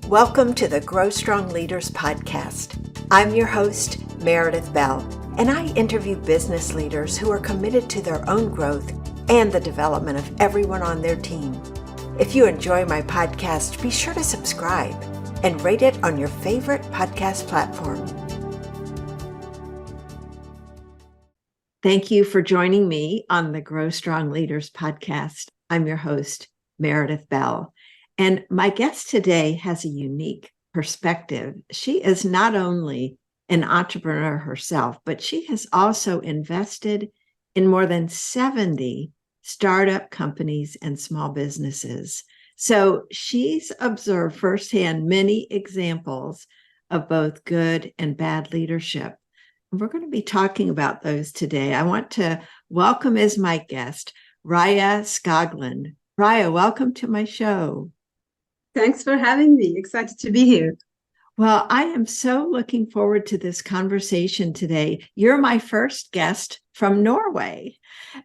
Welcome to the Grow Strong Leaders podcast. I'm your host, Meredith Bell, and I interview business leaders who are committed to their own growth and the development of everyone on their team. If you enjoy my podcast, be sure to subscribe and rate it on your favorite podcast platform. Thank you for joining me on the Grow Strong Leaders podcast. I'm your host, Meredith Bell. And my guest today has a unique perspective. She is not only an entrepreneur herself, but she has also invested in more than 70 startup companies and small businesses. So she's observed firsthand many examples of both good and bad leadership. We're going to be talking about those today. I want to welcome as my guest, Raja Skogland. Raja, welcome to my show. Thanks for having me. Excited to be here. Well, I am so looking forward to this conversation today. You're my first guest from Norway.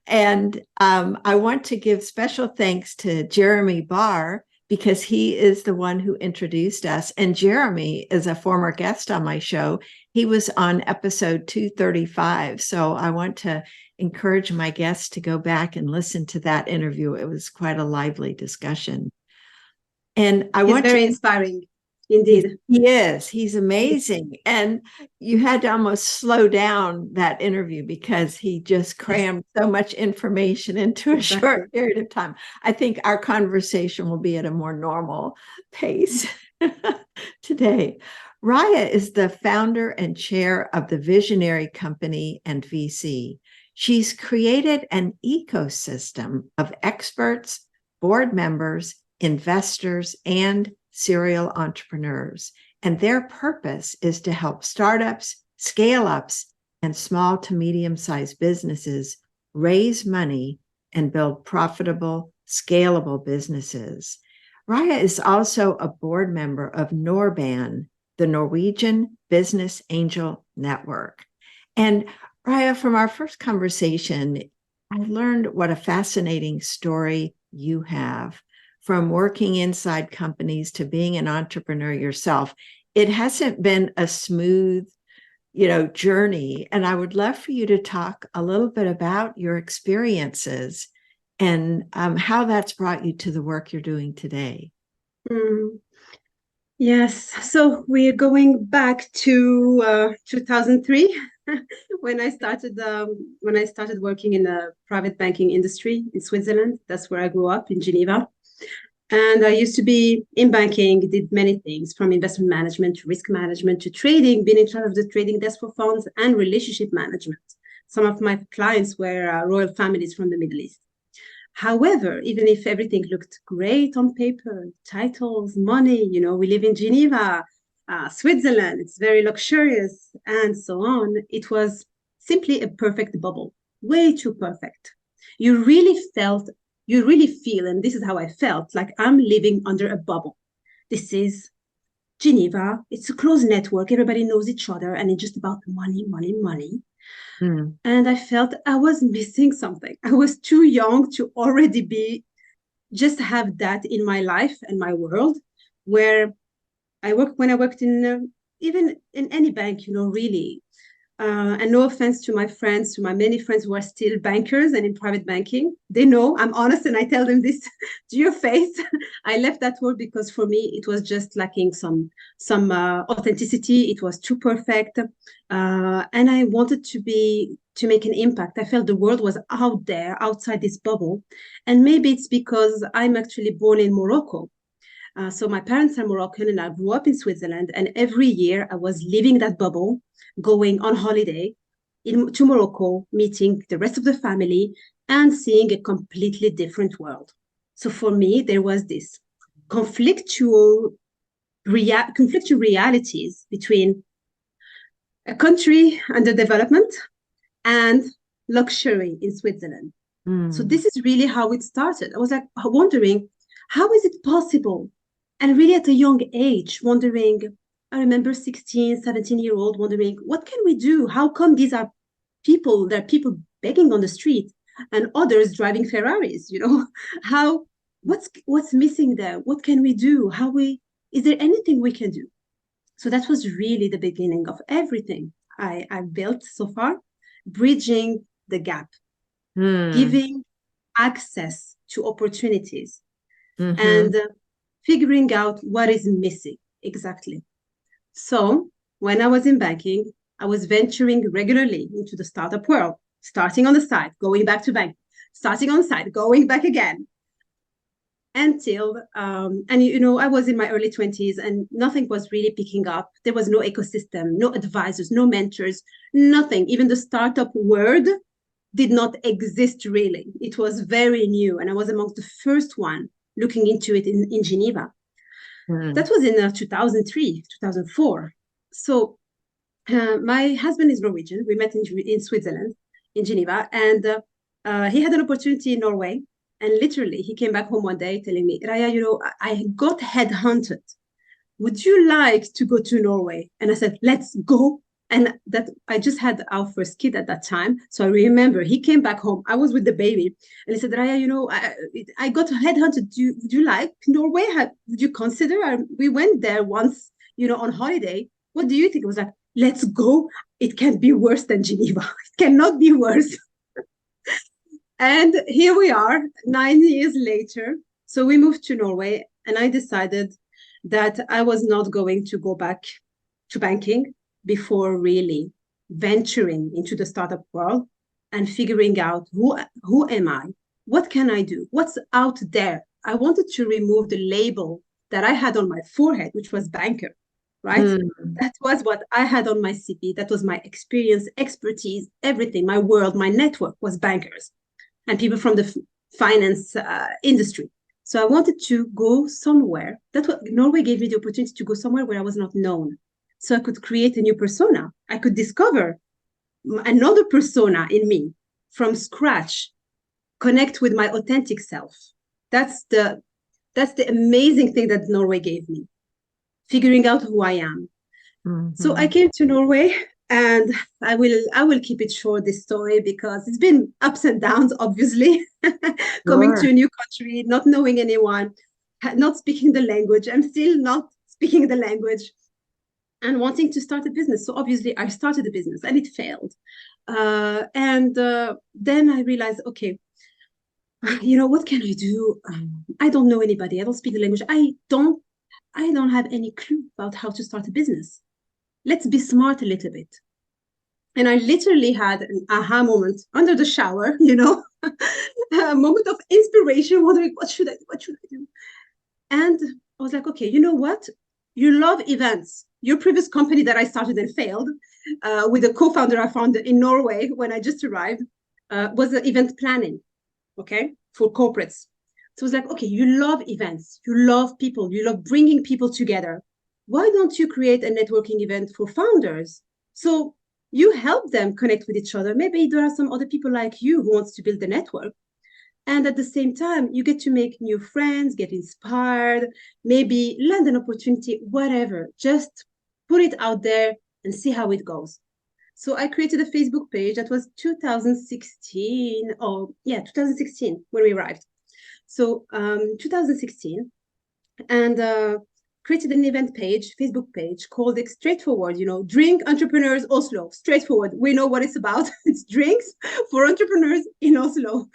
And I want to give special thanks to Jeremy Barr because he is the one who introduced us. And Jeremy is a former guest on my show. He was on episode 235. So I want to encourage my guests to go back and listen to that interview. It was quite a lively discussion. And He's very inspiring, indeed. He is. He's amazing. And you had to almost slow down that interview because he just crammed so much information into a short period of time. I think our conversation will be at a more normal pace today. Raja is the founder and chair of the Visionary Company and VC. She's created an ecosystem of experts, board members, investors, and serial entrepreneurs. And their purpose is to help startups, scale-ups, and small to medium-sized businesses raise money and build profitable, scalable businesses. Raja is also a board member of NorBAN, the Norwegian Business Angel Network. And Raja, from our first conversation, I learned what a fascinating story you have. From working inside companies to being an entrepreneur yourself, it hasn't been a smooth, journey. And I would love for you to talk a little bit about your experiences and how that's brought you to the work you're doing today. Yes. So we're going back to 2003 when I started working in the private banking industry in Switzerland. That's where I grew up, in Geneva. And I used to be in banking, did many things from investment management to risk management to trading, been in charge of the trading desk for funds and relationship management. Some of my clients were royal families from the Middle East. However, even if everything looked great on paper, titles, money, we live in Geneva, Switzerland, it's very luxurious and so on, it was simply a perfect bubble, way too perfect. You really feel, and this is how I felt, like I'm living under a bubble. This is Geneva. It's a closed network. Everybody knows each other, and it's just about money, money, money. And I felt I was missing something. I was too young to already just have that in my life and my world, where when I worked in, even in any bank, really. And no offense to my friends, to my many friends who are still bankers and in private banking. They know I'm honest and I tell them this to your face. I left that world because for me, it was just lacking some authenticity. It was too perfect. And I wanted to make an impact. I felt the world was out there, outside this bubble. And maybe it's because I'm actually born in Morocco. So my parents are Moroccan and I grew up in Switzerland. And every year I was leaving that bubble, going on holiday to Morocco, meeting the rest of the family and seeing a completely different world. So for me, there was this conflictual realities between a country under development and luxury in Switzerland. So this is really how it started. I was like wondering, how is it possible? And really at a young age, wondering, I remember 16, 17-year-old wondering, what can we do? How come there are people begging on the street and others driving Ferraris, What's missing there? What can we do? How we Is there anything we can do? So that was really the beginning of everything I've built so far, bridging the gap, giving access to opportunities, and figuring out what is missing exactly. So when I was in banking, I was venturing regularly into the startup world, starting on the side, going back to bank, starting on the side, going back again. Until, I was in my early 20s and nothing was really picking up. There was no ecosystem, no advisors, no mentors, nothing. Even the startup word did not exist really. It was very new. And I was amongst the first one looking into it in Geneva. That was in 2003, 2004. So my husband is Norwegian. We met in Switzerland, in Geneva, and he had an opportunity in Norway. And literally, he came back home one day telling me, Raya, I got headhunted. Would you like to go to Norway? And I said, let's go. And that I just had our first kid at that time. So I remember he came back home. I was with the baby. And he said, Raya, I got headhunted. Would you like Norway? Would you consider? We went there once, on holiday. What do you think? I was like, let's go. It can't be worse than Geneva. It cannot be worse. And here we are 9 years later. So we moved to Norway and I decided that I was not going to go back to banking before really venturing into the startup world and figuring out who am I? What can I do? What's out there? I wanted to remove the label that I had on my forehead, which was banker, right? That was what I had on my CV. That was my experience, expertise, everything. My world, my network was bankers and people from the finance industry. So I wanted to go somewhere. That's what Norway gave me the opportunity to go somewhere where I was not known. So I could create a new persona. I could discover another persona in me from scratch, connect with my authentic self. That's the amazing thing that Norway gave me, figuring out who I am. So I came to Norway. And I will keep it short, this story, because it's been ups and downs, obviously. Coming to a new country, not knowing anyone, not speaking the language. I'm still not speaking the language and wanting to start a business. So obviously I started a business and it failed. Then I realized, okay, what can I do? I don't know anybody. I don't speak the language. I don't have any clue about how to start a business. Let's be smart a little bit. And I literally had an aha moment under the shower, a moment of inspiration, wondering, what should I do? And I was like, okay, you know what? You love events. Your previous company that I started and failed with a co-founder I found in Norway when I just arrived was event planning, okay, for corporates. So I was like, okay, you love events. You love people. You love bringing people together. Why don't you create a networking event for founders? So you help them connect with each other. Maybe there are some other people like you who wants to build a network. And at the same time, you get to make new friends, get inspired, maybe land an opportunity, whatever. Just put it out there and see how it goes. So I created a Facebook page. That was 2016 when we arrived. So 2016. And created an event page, Facebook page, called it straightforward, Drink Entrepreneurs Oslo, straightforward. We know what it's about. It's drinks for entrepreneurs in Oslo.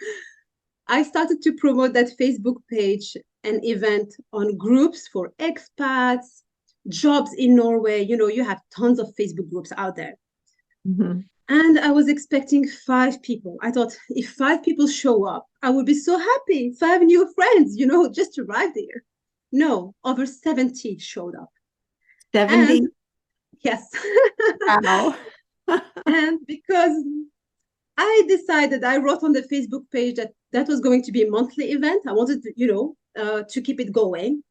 I started to promote that Facebook page and event on groups for expats, jobs in Norway. You have tons of Facebook groups out there. And I was expecting 5 people. I thought if 5 people show up, I would be so happy. 5 new friends, just arrived here. No, over 70 showed up. 70? Yes. Wow. And because I decided, I wrote on the Facebook page that was going to be a monthly event. I wanted to, to keep it going.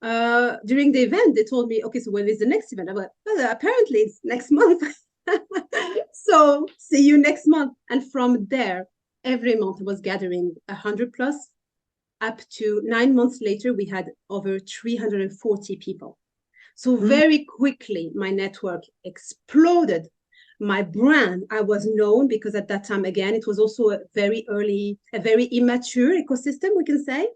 During the event, they told me, okay, so when is the next event? I went, well, apparently it's next month. So see you next month. And from there, every month I was gathering 100 plus. Up to 9 months later, we had over 340 people. So very quickly, my network exploded. My brand, I was known because at that time, again, it was also a very immature ecosystem, we can say.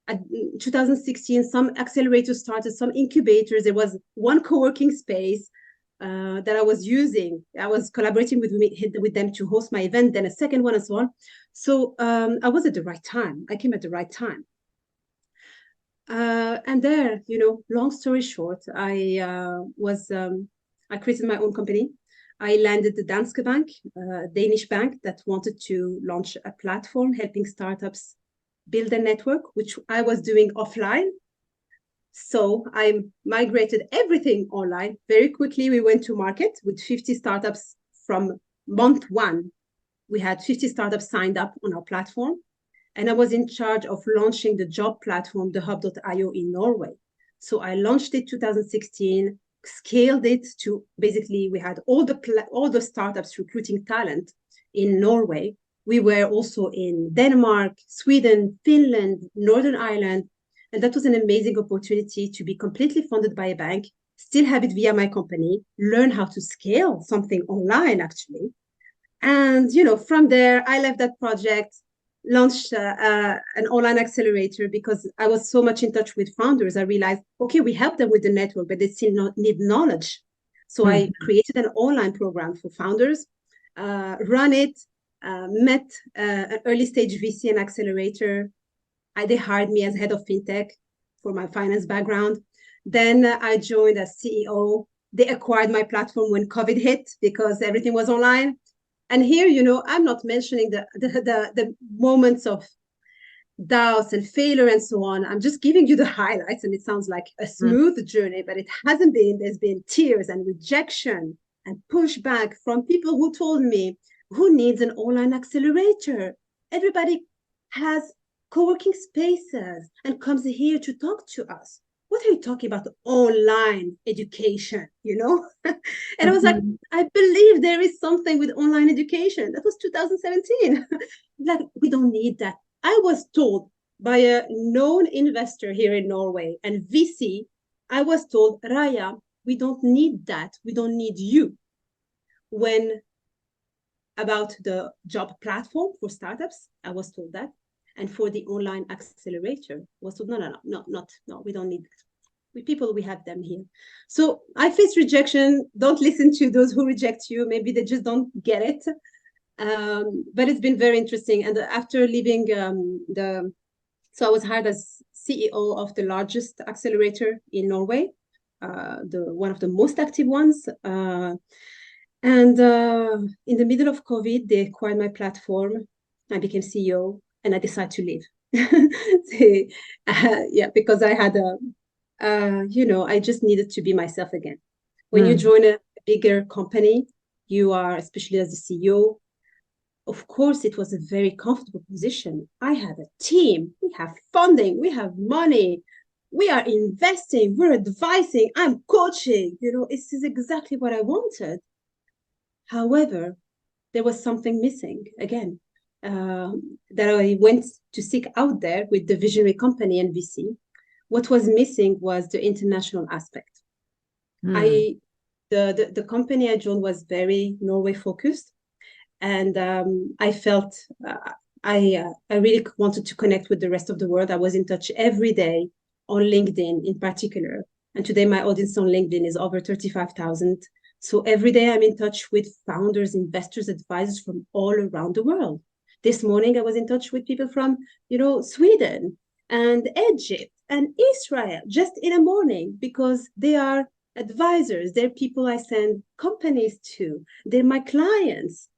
at 2016, some accelerators started, some incubators. There was one co-working space that I was using. I was collaborating with them to host my event, then a second one and so on. So I was at the right time. I came at the right time. And there, long story short, I created my own company. I landed the Danske Bank, a Danish bank that wanted to launch a platform helping startups build a network, which I was doing offline. So I migrated everything online. Very quickly, we went to market with 50 startups from month one. We had 50 startups signed up on our platform. And I was in charge of launching the job platform, the hub.io in Norway. So I launched it 2016, scaled it to basically we had all the startups recruiting talent in Norway. We were also in Denmark, Sweden, Finland, Northern Ireland. And that was an amazing opportunity to be completely funded by a bank, still have it via my company, learn how to scale something online, actually. And, from there, I left that project, launched an online accelerator because I was so much in touch with founders. I realized, okay, we help them with the network, but they still need knowledge. So I created an online program for founders, run it, met an early stage VC and accelerator. They hired me as head of fintech for my finance background. Then I joined as CEO. They acquired my platform when COVID hit because everything was online. And here, I'm not mentioning the moments of doubts and failure and so on. I'm just giving you the highlights, and it sounds like a smooth journey, but it hasn't been. There's been tears and rejection and pushback from people who told me, who needs an online accelerator? Everybody has co-working spaces and comes here to talk to us. What are you talking about? Online education, And I was like, I believe there is something with online education. That was 2017. Like, we don't need that. I was told by a known investor here in Norway and VC, I was told, Raya, we don't need that. We don't need you. When about the job platform for startups, I was told that. And for the online accelerator, was told, no, we don't need that. We have them here. So I face rejection. Don't listen to those who reject you. Maybe they just don't get it. But it's been very interesting. And after leaving so I was hired as CEO of the largest accelerator in Norway, one of the most active ones. And in the middle of COVID, they acquired my platform. I became CEO. And I decided to leave. Because I had I just needed to be myself again. When you join a bigger company, you are, especially as the CEO, of course, it was a very comfortable position. I have a team, we have funding, we have money, we are investing, we're advising, I'm coaching, this is exactly what I wanted. However, there was something missing again. That I went to seek out there with the visionary company and VC. What was missing was the international aspect. The company I joined was very Norway focused, and I felt I really wanted to connect with the rest of the world. I was in touch every day on LinkedIn in particular, and today my audience on LinkedIn is over 35,000. So every day I'm in touch with founders, investors, advisors from all around the world. This morning, I was in touch with people from, Sweden and Egypt and Israel just in the morning because they are advisors. They're people I send companies to. They're my clients.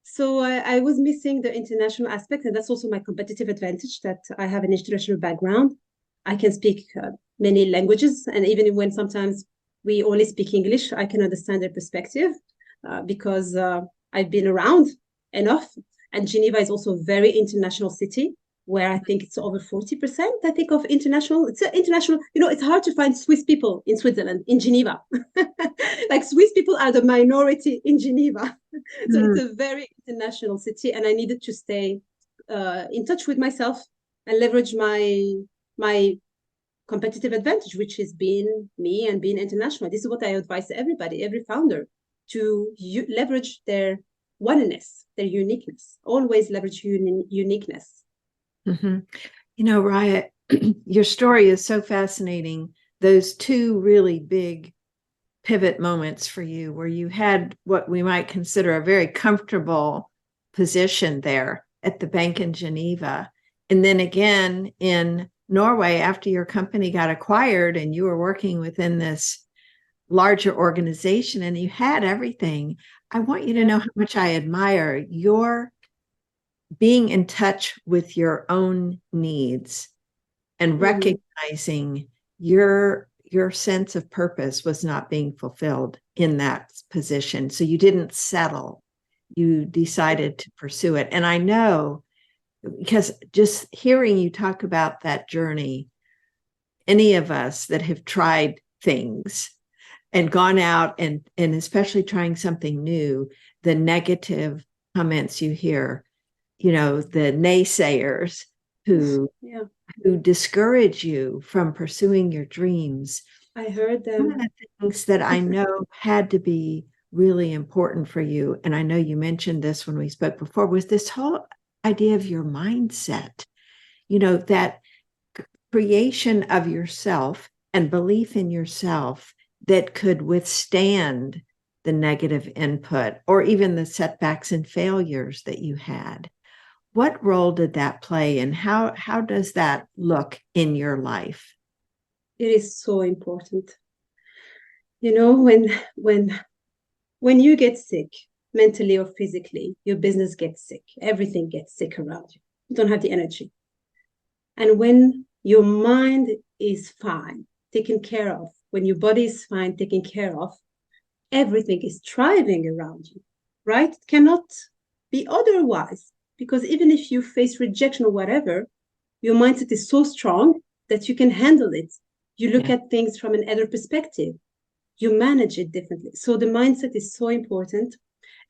So I was missing the international aspect, and that's also my competitive advantage that I have an international background. I can speak many languages, and even when sometimes we only speak English, I can understand their perspective because I've been around enough. And Geneva is also a very international city where I think it's over 40%, I think, of international. It's international. It's hard to find Swiss people in Switzerland, in Geneva. Like Swiss people are the minority in Geneva. So it's a very international city. And I needed to stay in touch with myself and leverage my competitive advantage, which is being me and being international. This is what I advise everybody, every founder, to leverage their oneness, their uniqueness. Always leverage uniqueness. You know, Raya, your story is so fascinating. Those two really big pivot moments for you where you had what we might consider a very comfortable position there at the bank in Geneva. And then again in Norway, after your company got acquired and you were working within this larger organization and you had everything. I want you to know how much I admire your being in touch with your own needs and recognizing your sense of purpose was not being fulfilled in that position. So you didn't settle. You decided to pursue it. And I know because just hearing you talk about that journey, any of us that have tried things and gone out and especially trying something new, the negative comments you hear, you know, the naysayers who discourage you from pursuing your dreams. I heard them. One of the things that I know had to be really important for you, and I know you mentioned this when we spoke before, was this whole idea of your mindset, you know, that creation of yourself and belief in yourself that could withstand the negative input or even the setbacks and failures that you had. What role did that play and how does that look in your life? It is so important. You know, when you get sick, mentally or physically, your business gets sick, everything gets sick around you. You don't have the energy. And when your mind is fine, taken care of, when your body is fine, taken care of, everything is thriving around you, right? It cannot be otherwise. Because even if you face rejection or whatever, your mindset is so strong that you can handle it. You look at things from an other perspective. You manage it differently. So the mindset is so important.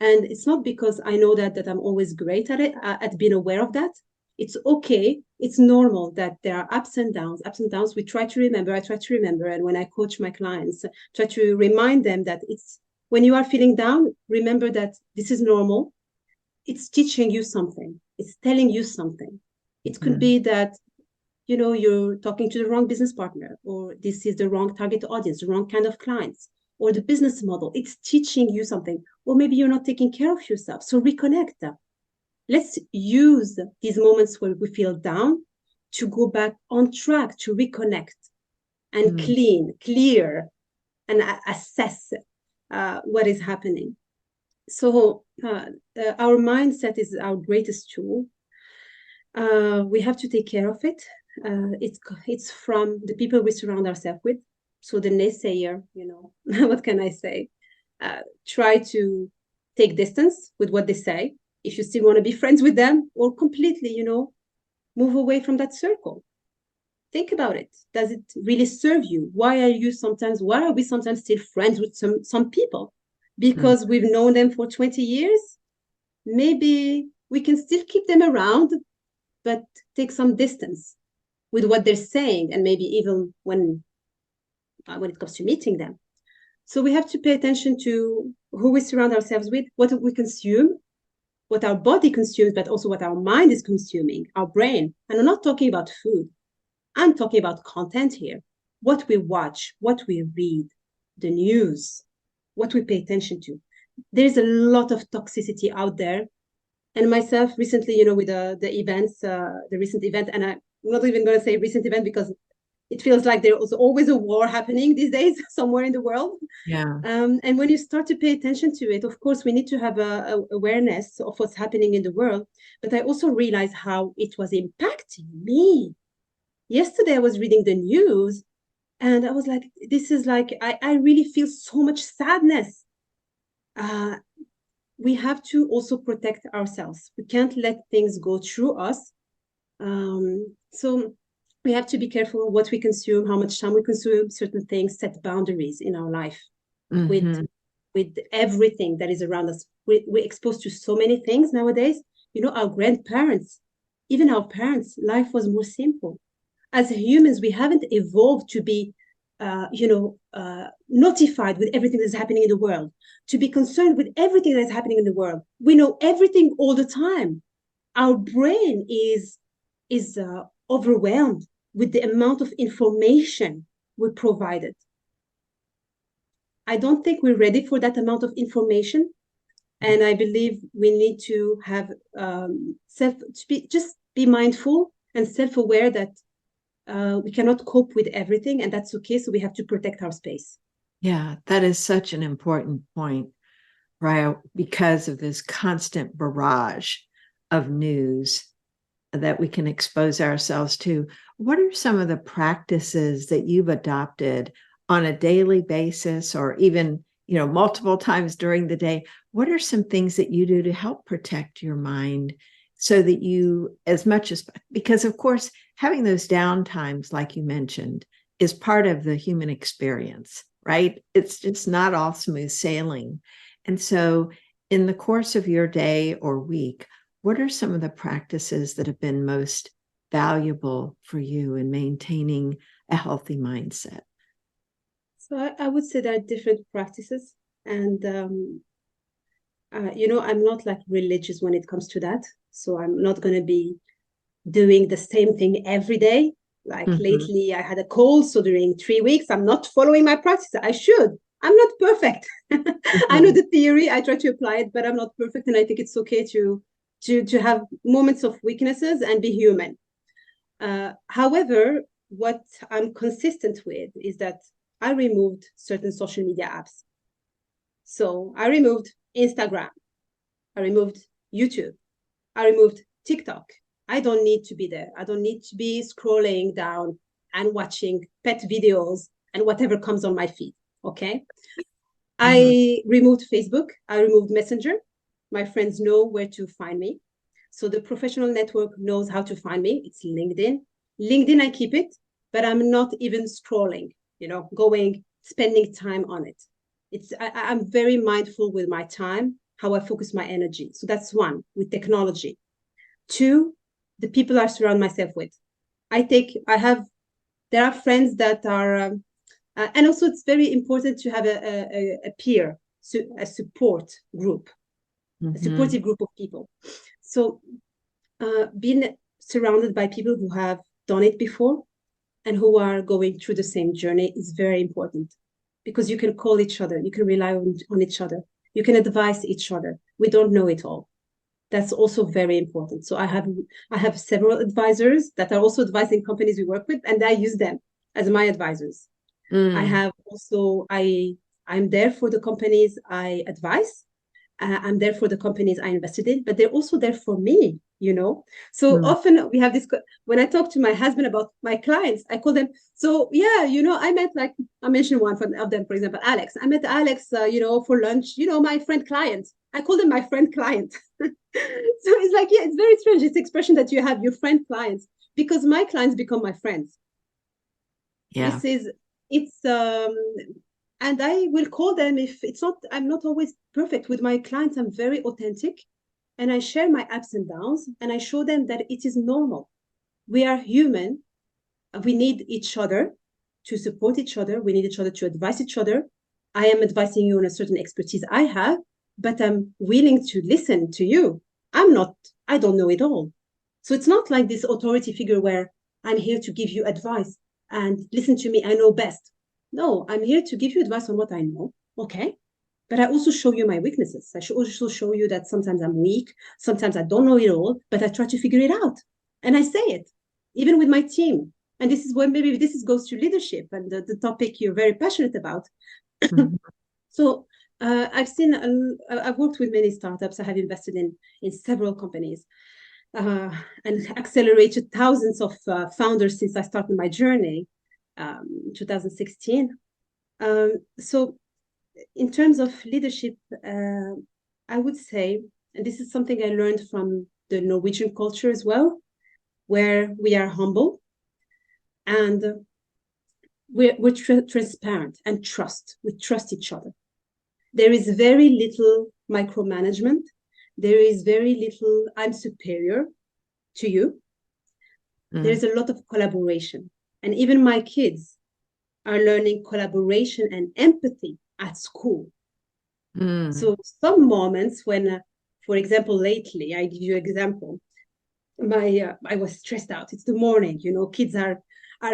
And it's not because I know that I'm always great at it, at being aware of that. It's okay. It's normal that there are ups and downs. Ups and downs, we try to remember. I try to remember. And when I coach my clients, try to remind them that it's when you are feeling down, remember that this is normal. It's teaching you something. It's telling you something. It could be that, you know, you're talking to the wrong business partner, or this is the wrong target audience, the wrong kind of clients, or the business model. It's teaching you something. Or maybe you're not taking care of yourself. So reconnect. Let's use these moments where we feel down to go back on track, to reconnect and clear, and assess what is happening. So our mindset is our greatest tool. We have to take care of it. It's from the people we surround ourselves with. So the naysayer, you know, what can I say? Try to take distance with what they say. If you still want to be friends with them, or completely, you know, move away from that circle. Think about it. Does it really serve you? Why are we sometimes still friends with some people? Because we've known them for 20 years, maybe we can still keep them around, but take some distance with what they're saying, and maybe even when it comes to meeting them. So we have to pay attention to who we surround ourselves with, what we consume, what our body consumes, but also what our mind is consuming, our brain. And I'm not talking about food. I'm talking about content here. What we watch, what we read, the news, what we pay attention to. There's a lot of toxicity out there. And myself recently, you know, with the events, the recent event, and I'm not even going to say recent event because it feels like there's always a war happening these days somewhere in the world. Yeah. And when you start to pay attention to it, of course, we need to have a awareness of what's happening in the world. But I also realized how it was impacting me. Yesterday, I was reading the news and I was like, this is like, I really feel so much sadness. We have to also protect ourselves. We can't let things go through us. So we have to be careful what we consume, how much time we consume certain things, set boundaries in our life with everything that is around us. We're exposed to so many things nowadays. You know, our grandparents, even our parents, life was more simple. As humans, we haven't evolved to be notified with everything that's happening in the world, to be concerned with everything that's happening in the world. We know everything all the time. Our brain is overwhelmed with the amount of information we provided. I don't think we're ready for that amount of information. And I believe we need to have just be mindful and self-aware that we cannot cope with everything, and that's okay. So we have to protect our space. Yeah, that is such an important point, Raya, because of this constant barrage of news that we can expose ourselves to. What are some of the practices that you've adopted on a daily basis, or even, multiple times during the day? What are some things that you do to help protect your mind so that you, as much as, because of course, having those down times, like you mentioned, is part of the human experience, right? It's just not all smooth sailing. And so in the course of your day or week, what are some of the practices that have been most valuable for you in maintaining a healthy mindset? So I would say there are different practices. And, I'm not like religious when it comes to that. So I'm not going to be doing the same thing every day. Like lately, I had a cold. So during 3 weeks, I'm not following my practice. I should. I'm not perfect. I know the theory. I try to apply it, but I'm not perfect. And I think it's okay to have moments of weaknesses and be human. However, what I'm consistent with is that I removed certain social media apps. So I removed Instagram. I removed YouTube. I removed TikTok. I don't need to be there. I don't need to be scrolling down and watching pet videos and whatever comes on my feed. Okay. I removed Facebook. I removed Messenger. My friends know where to find me. So the professional network knows how to find me. It's LinkedIn. LinkedIn, I keep it, but I'm not even scrolling, spending time on it. I'm very mindful with my time, how I focus my energy. So that's one, with technology. Two, the people I surround myself with. There are friends that are, and also it's very important to have a peer, a support group, a supportive group of people. So being surrounded by people who have done it before and who are going through the same journey is very important, because you can call each other, you can rely on each other, you can advise each other. We don't know it all. That's also very important. So I have several advisors that are also advising companies we work with, and I use them as my advisors. I have also, I'm there for the companies I advise. I'm there for the companies I invested in, but they're also there for me, So often we have this, when I talk to my husband about my clients, I call them, so yeah, I met, like, I mentioned one of them, for example, Alex. I met Alex, for lunch, my friend client. I call them my friend client. So it's like, yeah, it's very strange, this expression that you have your friend clients, because my clients become my friends. Yeah. And I will call them if I'm not always perfect with my clients. I'm very authentic, and I share my ups and downs, and I show them that it is normal. We are human. We need each other to support each other. We need each other to advise each other. I am advising you on a certain expertise I have, but I'm willing to listen to you. I don't know it all. So it's not like this authority figure where I'm here to give you advice and listen to me, I know best. No, I'm here to give you advice on what I know. Okay. But I also show you my weaknesses. I should also show you that sometimes I'm weak. Sometimes I don't know it all, but I try to figure it out. And I say it, even with my team. And this is when maybe goes to leadership and the topic you're very passionate about. So I've worked with many startups. I have invested in several companies and accelerated thousands of founders since I started my journey, 2016. So in terms of leadership, I would say, and this is something I learned from the Norwegian culture as well, where we are humble and we're transparent and we trust each other. There is very little micromanagement. There is very little, I'm superior to you. There is a lot of collaboration. And even my kids are learning collaboration and empathy at school. So some moments when, for example, lately, I give you an example. I was stressed out. It's the morning, kids are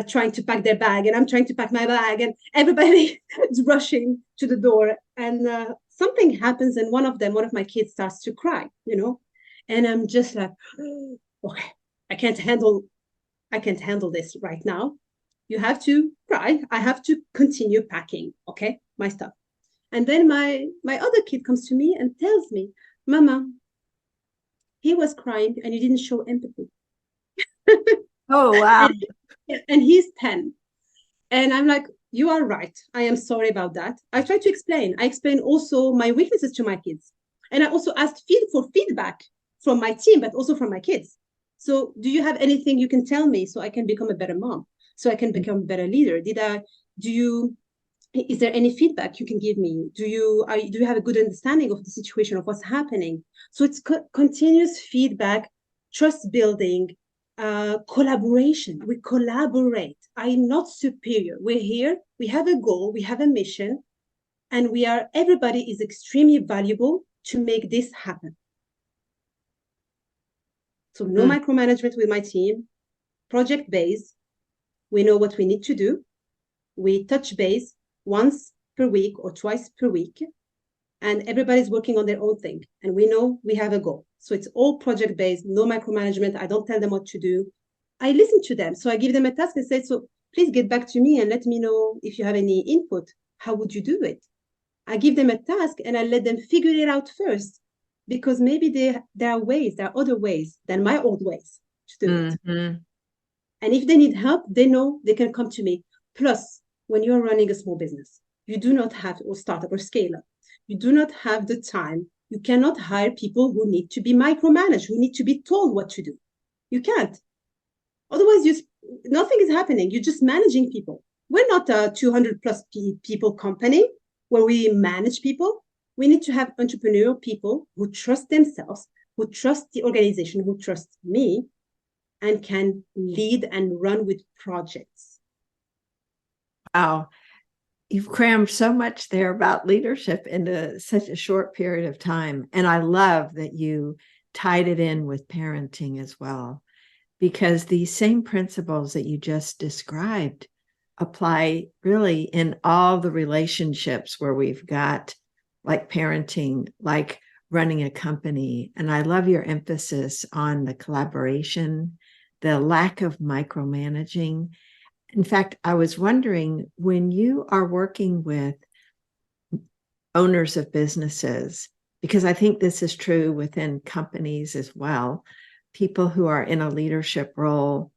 trying to pack their bag, and I'm trying to pack my bag, and everybody is rushing to the door. And something happens, and one of my kids starts to cry, and I'm just like, okay, I can't handle this right now. You have to cry. I have to continue packing, okay, my stuff. And then my other kid comes to me and tells me, Mama, he was crying and you didn't show empathy. Oh, wow. And he's 10. And I'm like, you are right. I am sorry about that. I try to explain. I explain also my weaknesses to my kids. And I also asked for feedback from my team, but also from my kids. So do you have anything you can tell me so I can become a better mom? So I can become a better leader? Is there any feedback you can give me? Do you have a good understanding of the situation, of what's happening? So it's continuous feedback, trust building, collaboration. We collaborate. I'm not superior. We're here. We have a goal. We have a mission, and everybody is extremely valuable to make this happen. So no micromanagement with my team, project based. We know what we need to do. We touch base once per week or twice per week, and everybody's working on their own thing. And we know we have a goal. So it's all project based, no micromanagement. I don't tell them what to do. I listen to them. So I give them a task and say, so please get back to me and let me know if you have any input. How would you do it? I give them a task and I let them figure it out first, because maybe there are other ways than my old ways to do it. And if they need help, they know they can come to me. Plus, when you're running a small business, you do not have, or startup or scale up, you do not have the time. You cannot hire people who need to be micromanaged, who need to be told what to do. You can't. Otherwise, nothing is happening. You're just managing people. We're not a 200 plus people company where we manage people. We need to have entrepreneurial people who trust themselves, who trust the organization, who trust me, and can lead and run with projects. Wow. You've crammed so much there about leadership into such a short period of time. And I love that you tied it in with parenting as well, because these same principles that you just described apply really in all the relationships where we've got, like parenting, like running a company. And I love your emphasis on the collaboration, the lack of micromanaging. In fact, I was wondering, when you are working with owners of businesses, because I think this is true within companies as well, people who are in a leadership role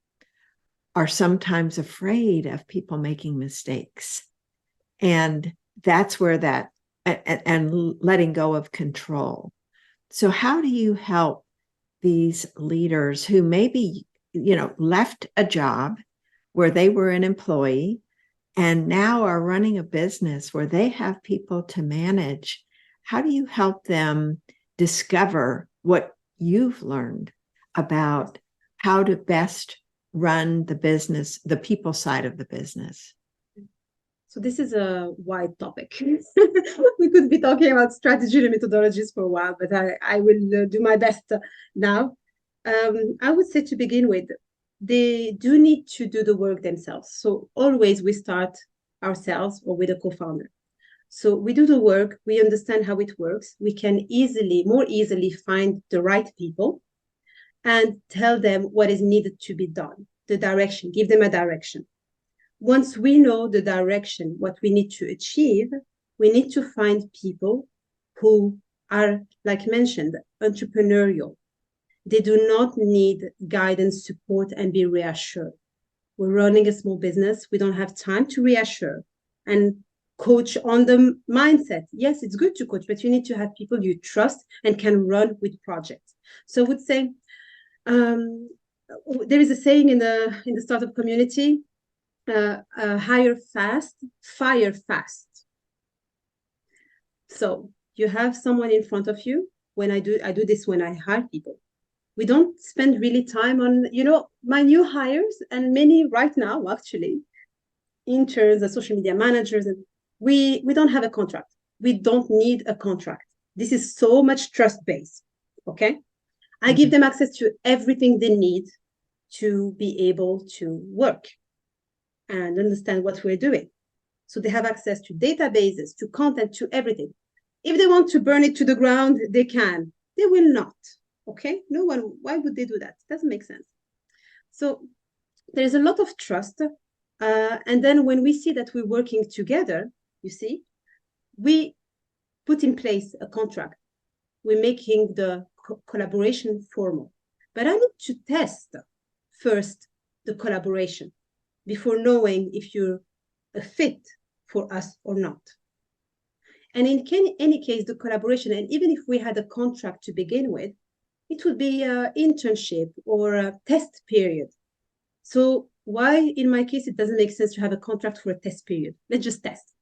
are sometimes afraid of people making mistakes. And that's where and letting go of control. So how do you help these leaders who maybe, left a job where they were an employee and now are running a business where they have people to manage? How do you help them discover what you've learned about how to best run the business, the people side of the business? So this is a wide topic. We could be talking about strategy and methodologies for a while, but I will do my best now. I would say, to begin with, they do need to do the work themselves. So always we start ourselves or with a co-founder. So we do the work, we understand how it works. We can more easily find the right people and tell them what is needed to be done, the direction, give them a direction. Once we know the direction, what we need to achieve, we need to find people who are, like mentioned, entrepreneurial. They do not need guidance, support, and be reassured. We're running a small business. We don't have time to reassure and coach on the mindset. Yes, it's good to coach, but you need to have people you trust and can run with projects. So I would say there is a saying in the startup community, hire fast, fire fast. So you have someone in front of you. When I do this when I hire people. We don't spend really time on, my new hires, and many right now, actually, interns and social media managers, and we don't have a contract. We don't need a contract. This is so much trust-based, okay? I give them access to everything they need to be able to work and understand what we're doing. So they have access to databases, to content, to everything. If they want to burn it to the ground, they can. They will not. Okay? No one, why would they do that? It doesn't make sense. So there's a lot of trust. And then when we see that we're working together, you see, we put in place a contract. We're making the collaboration formal. But I need to test first the collaboration before knowing if you're a fit for us or not. And in any case, the collaboration, and even if we had a contract to begin with, it would be an internship or a test period. So why, in my case, it doesn't make sense to have a contract for a test period? Let's just test,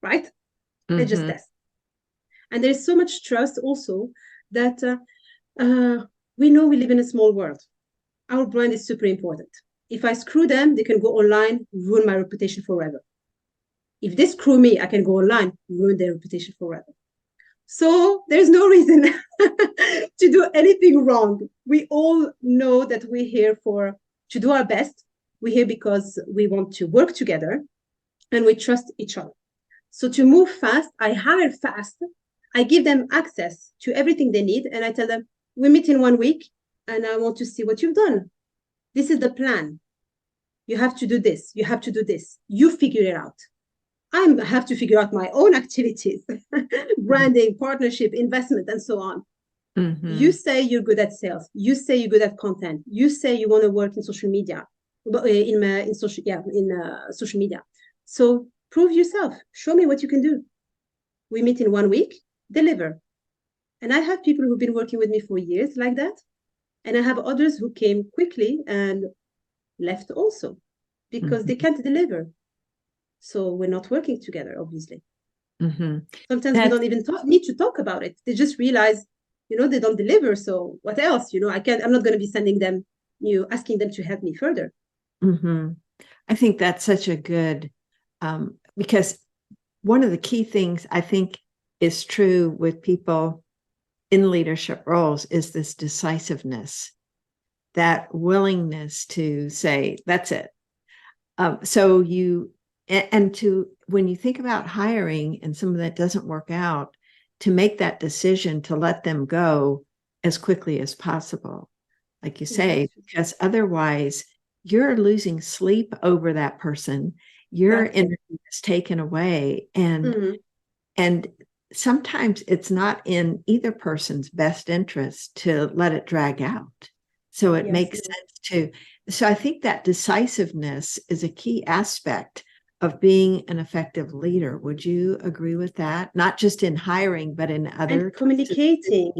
right? Let's just test. And there's so much trust also that we know we live in a small world. Our brand is super important. If I screw them, they can go online, ruin my reputation forever. If they screw me, I can go online, ruin their reputation forever. So there's no reason to do anything wrong. We all know that we're here to do our best. We're here because we want to work together and we trust each other. So to move fast, I hire fast. I give them access to everything they need. And I tell them, we meet in 1 week and I want to see what you've done. This is the plan. You have to do this. You have to do this. You figure it out. I have to figure out my own activities, branding, partnership, investment, and so on. You say you're good at sales. You say you're good at content. You say you want to work in social media, in social media. So prove yourself. Show me what you can do. We meet in 1 week, deliver. And I have people who've been working with me for years like that. And I have others who came quickly and left also because they can't deliver. So we're not working together, obviously. Sometimes we don't even need to talk about it. They just realize, they don't deliver. So what else? I'm not going to be sending them, asking them to help me further. I think that's such a good, because one of the key things I think is true with people in leadership roles is this decisiveness, that willingness to say, that's it. When you think about hiring and some of that doesn't work out, to make that decision to let them go as quickly as possible, like you say, because otherwise you're losing sleep over that person. Your energy is taken away. And sometimes it's not in either person's best interest to let it drag out. So it makes sense so I think that decisiveness is a key aspect of being an effective leader. Would you agree with that? Not just in hiring, but in other communicating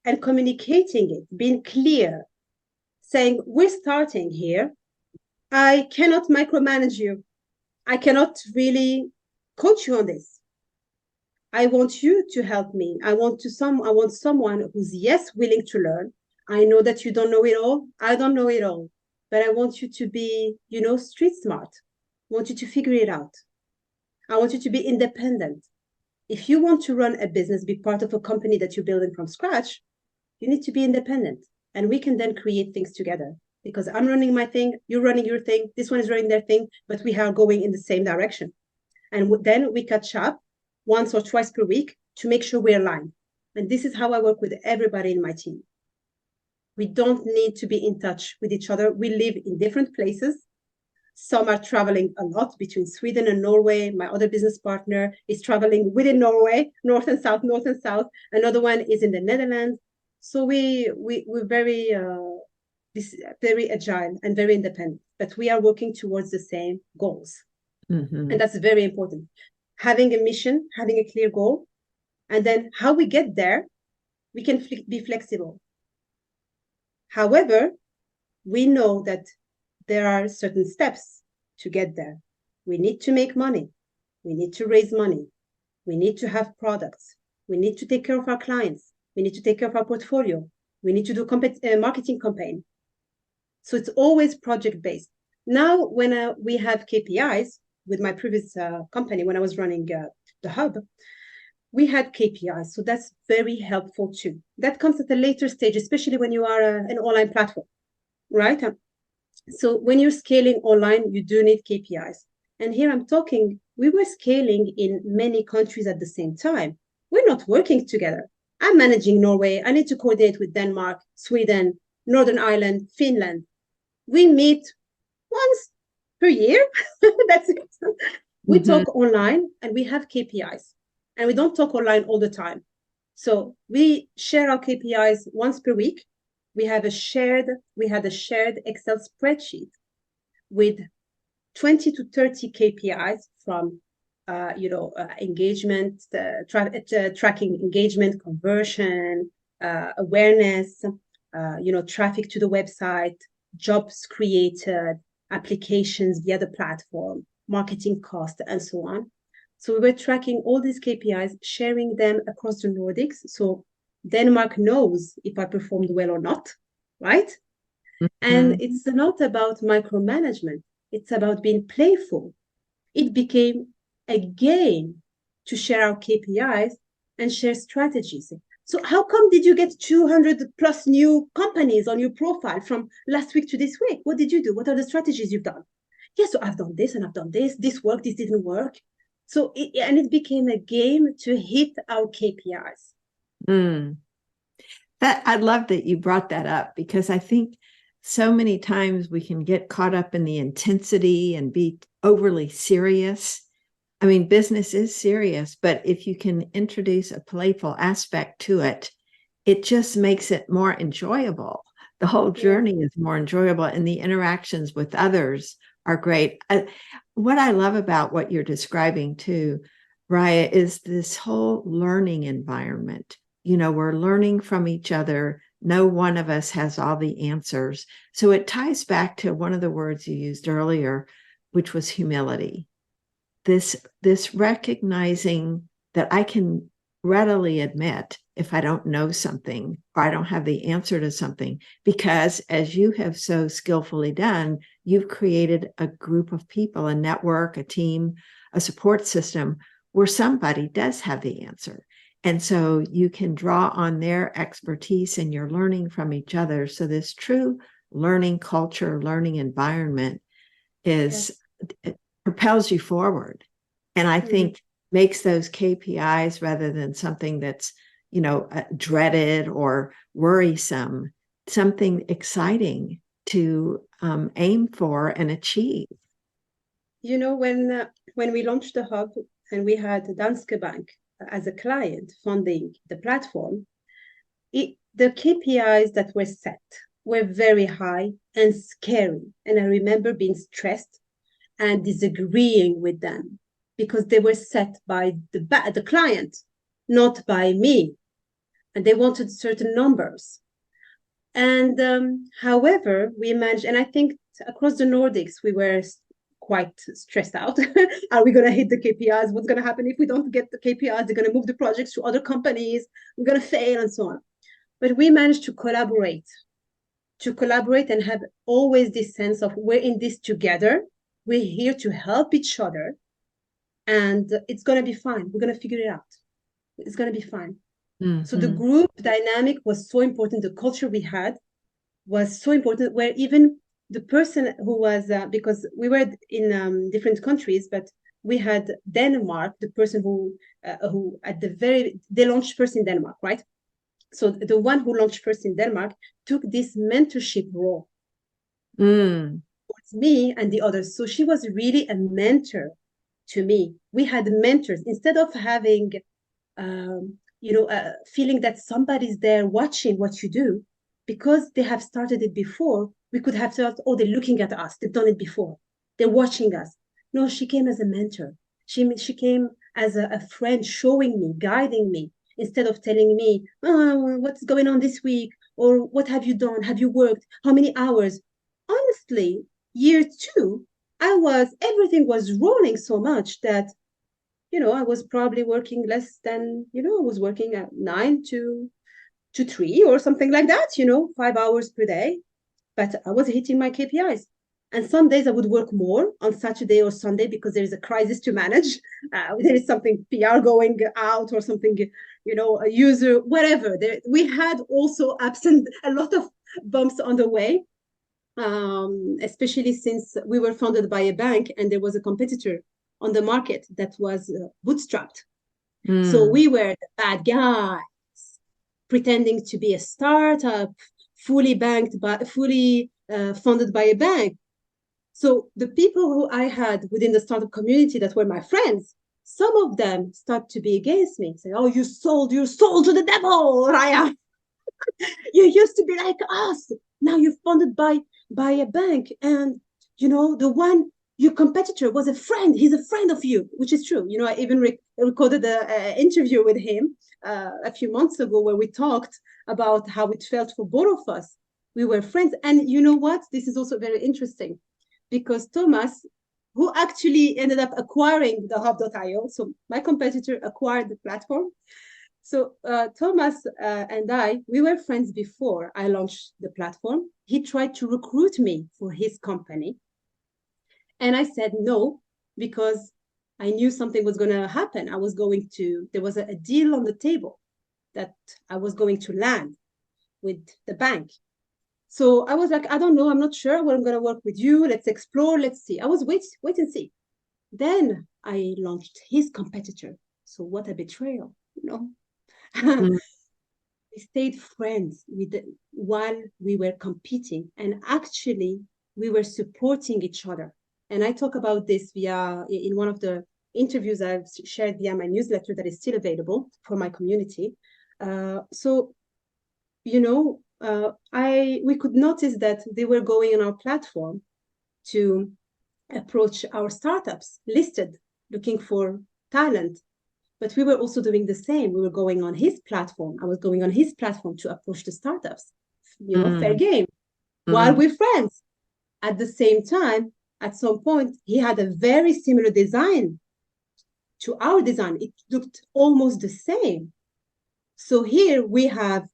it, being clear, saying, we're starting here. I cannot micromanage you. I cannot really coach you on this. I want you to help me. I want someone who's willing to learn. I know that you don't know it all. I don't know it all, but I want you to be, street smart. I want you to figure it out. I want you to be independent. If you want to run a business, be part of a company that you're building from scratch, you need to be independent. And we can then create things together, because I'm running my thing, you're running your thing, this one is running their thing, but we are going in the same direction. And then we catch up once or twice per week to make sure we're aligned. And this is how I work with everybody in my team. We don't need to be in touch with each other. We live in different places. Some are traveling a lot between Sweden and Norway. My other business partner is traveling within Norway, north and south. Another one is in the Netherlands. So we're very agile and very independent, but we are working towards the same goals. And that's very important. Having a mission, having a clear goal, and then how we get there, we can be flexible. However, we know that there are certain steps to get there. We need to make money. We need to raise money. We need to have products. We need to take care of our clients. We need to take care of our portfolio. We need to do marketing campaign. So it's always project-based. Now, when we have KPIs with my previous company, when I was running the hub, we had KPIs. So that's very helpful too. That comes at a later stage, especially when you are an online platform, right? So when you're scaling online, you do need KPIs. And here I'm talking, we were scaling in many countries at the same time. We're not working together. I'm managing Norway. I need to coordinate with Denmark, Sweden, Northern Ireland, Finland. We meet once per year. That's it. We talk online and we have KPIs. And we don't talk online all the time. So we share our KPIs once per week. We had a shared Excel spreadsheet with 20 to 30 KPIs from engagement, tracking engagement, conversion, awareness, traffic to the website, jobs created, applications via the platform, marketing cost, and so on. So we were tracking all these KPIs, sharing them across the Nordics. So Denmark knows if I performed well or not, right? And it's not about micromanagement. It's about being playful. It became a game to share our KPIs and share strategies. So how come did you get 200 plus new companies on your profile from last week to this week? What did you do? What are the strategies you've done? Yeah, so I've done this and I've done this. This worked, this didn't work. So it became a game to hit our KPIs. I love that you brought that up, because I think so many times we can get caught up in the intensity and be overly serious. I mean, business is serious, but if you can introduce a playful aspect to it, it just makes it more enjoyable. The whole journey is more enjoyable, and the interactions with others are great. What I love about what you're describing too, Raya, is this whole learning environment. We're learning from each other. No one of us has all the answers. So it ties back to one of the words you used earlier, which was humility. This recognizing that I can readily admit if I don't know something or I don't have the answer to something, because as you have so skillfully done, you've created a group of people, a network, a team, a support system where somebody does have the answer. And so you can draw on their expertise and you're learning from each other. So this true learning culture, learning environment it propels you forward. And I think makes those KPIs, rather than something that's, dreaded or worrisome, something exciting to aim for and achieve. When we launched the hub and we had Danske Bank as a client funding the platform, the KPIs that were set were very high and scary. And I remember being stressed and disagreeing with them because they were set by the client, not by me. And they wanted certain numbers. And however, we managed, and I think across the Nordics, we were quite stressed out. Are we going to hit the KPIs? What's going to happen if we don't get the KPIs? They're going to move the projects to other companies. We're going to fail and so on. But we managed to collaborate and have always this sense of we're in this together. We're here to help each other. And it's going to be fine. We're going to figure it out. It's going to be fine. So the group dynamic was so important. The culture we had was so important, where even the person who was, because we were in different countries, but we had Denmark, the person who they launched first in Denmark, right? So the one who launched first in Denmark took this mentorship role towards me and the others. So she was really a mentor to me. We had mentors instead of having, feeling that somebody's there watching what you do, because they have started it before. We could have thought, oh, they're looking at us. They've done it before. They're watching us. No, she came as a mentor. She came as a friend, showing me, guiding me, instead of telling me, oh, what's going on this week? Or what have you done? Have you worked? How many hours? Honestly, year 2, everything was rolling so much that, I was probably working less than, I was working at 9 to 3 or something like that, 5 hours per day. But I was hitting my KPIs. And some days I would work more on Saturday or Sunday because there is a crisis to manage. There is something PR going out or something, a user, whatever. We had also absent a lot of bumps on the way, especially since we were founded by a bank and there was a competitor on the market that was bootstrapped. So we were the bad guys, pretending to be a startup, fully funded by a bank. So the people who I had within the startup community that were my friends, some of them start to be against me, say, "Oh, you sold to the devil, Raya. You used to be like us. Now you're funded by a bank, and the one your competitor was a friend. He's a friend of you," which is true. I even recorded an interview with him a few months ago where we talked about how it felt for both of us. We were friends, and you know what? This is also very interesting, because Thomas, who actually ended up acquiring the hub.io, so my competitor acquired the platform. So Thomas and we were friends before I launched the platform. He tried to recruit me for his company. And I said no, because I knew something was going to happen. There was a deal on the table that I was going to land with the bank. So I was like, I don't know, I'm not sure what I'm going to work with you. Let's explore, let's see. I was wait and see. Then I launched his competitor. So what a betrayal, We stayed friends while we were competing, and actually we were supporting each other. And I talk about this in one of the interviews I've shared via my newsletter that is still available for my community. We could notice that they were going on our platform to approach our startups listed, looking for talent. But we were also doing the same. We were going on his platform. I was going on his platform to approach the startups. Fair game. While we're friends. At the same time, at some point, he had a very similar design to our design. It looked almost the same. So here we have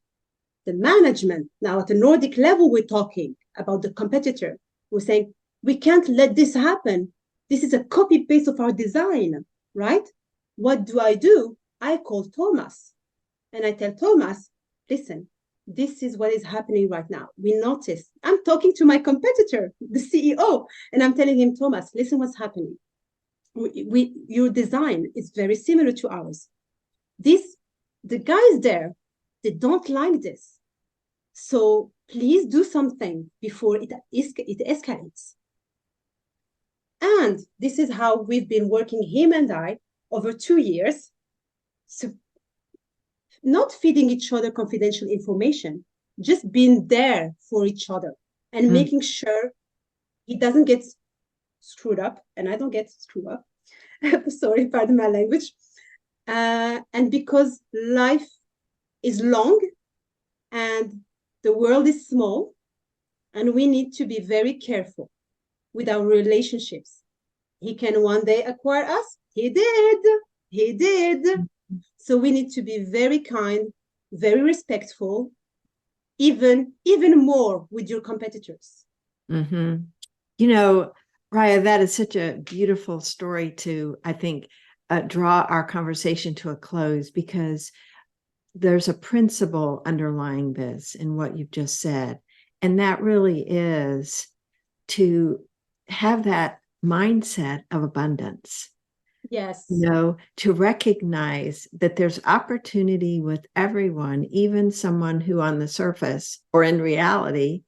the management. Now at the Nordic level, we're talking about the competitor. We're saying, we can't let this happen. This is a copy paste of our design, right? What do? I call Thomas and I tell Thomas, listen, this is what is happening right now. We notice. I'm talking to my competitor, the CEO, and I'm telling him, Thomas, listen what's happening. Your design is very similar to ours. The guys there, they don't like this. So please do something before it escalates. And this is how we've been working, him and I, over 2 years. So not feeding each other confidential information, just being there for each other and making sure he doesn't get screwed up and I don't get screwed up. Sorry, pardon my language. And because life is long and the world is small, and we need to be very careful with our relationships. He can one day acquire us. He did. So we need to be very kind, very respectful, even more with your competitors. Raya, that is such a beautiful story to, I think, draw our conversation to a close, because there's a principle underlying this in what you've just said. And that really is to have that mindset of abundance. Yes. To recognize that there's opportunity with everyone, even someone who on the surface or in reality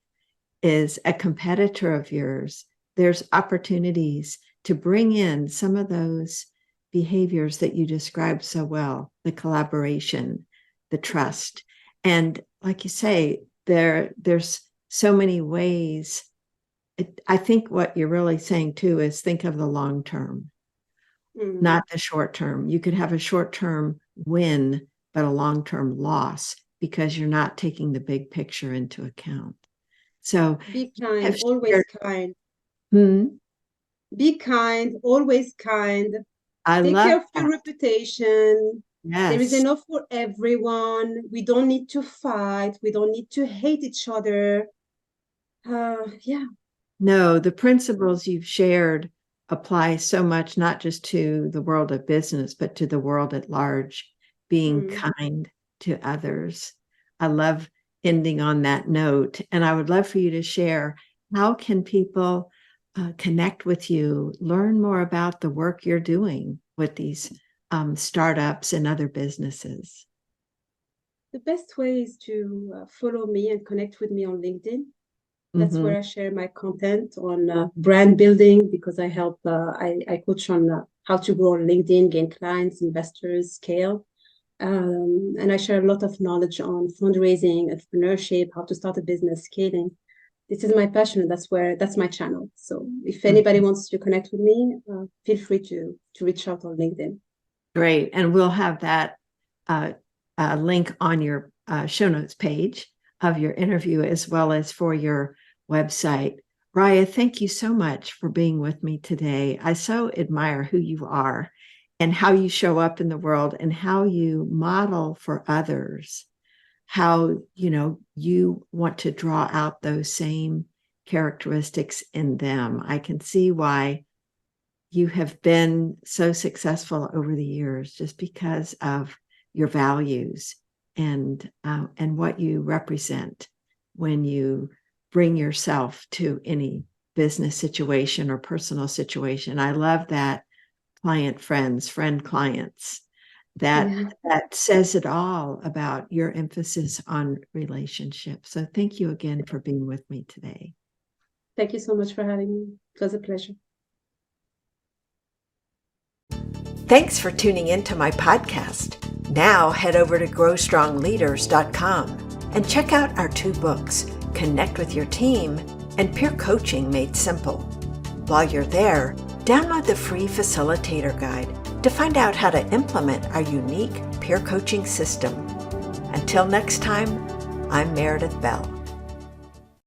is a competitor of yours. There's opportunities to bring in some of those behaviors that you described so well, the collaboration, the trust. And like you say, there's so many ways. I think what you're really saying too is think of the long term. Not the short term. You could have a short-term win, but a long-term loss because you're not taking the big picture into account. So be kind, always kind. Be kind, always kind. Take care of your reputation. Yes. There is enough for everyone. We don't need to fight. We don't need to hate each other. No, the principles you've shared apply so much, not just to the world of business, but to the world at large, being kind to others. I love ending on that note. And I would love for you to share, how can people connect with you, learn more about the work you're doing with these startups and other businesses? The best way is to follow me and connect with me on LinkedIn. That's where I share my content on brand building, because I help, I coach on how to grow on LinkedIn, gain clients, investors, scale. And I share a lot of knowledge on fundraising, entrepreneurship, how to start a business, scaling. This is my passion, and that's my channel. So if anybody wants to connect with me, feel free to reach out on LinkedIn. Great. And we'll have that link on your show notes page of your interview, as well as for your website. Raya, thank you so much for being with me today. I so admire who you are and how you show up in the world and how you model for others, how, you want to draw out those same characteristics in them. I can see why you have been so successful over the years, just because of your values and what you represent when you bring yourself to any business situation or personal situation. I love that friend clients, that says it all about your emphasis on relationships. So thank you again for being with me today. Thank you so much for having me. It was a pleasure. Thanks for tuning into my podcast. Now head over to growstrongleaders.com and check out our 2 books, Connect with Your Team and Peer Coaching Made Simple. While you're there, download the free Facilitator Guide to find out how to implement our unique peer coaching system. Until next time, I'm Meredith Bell.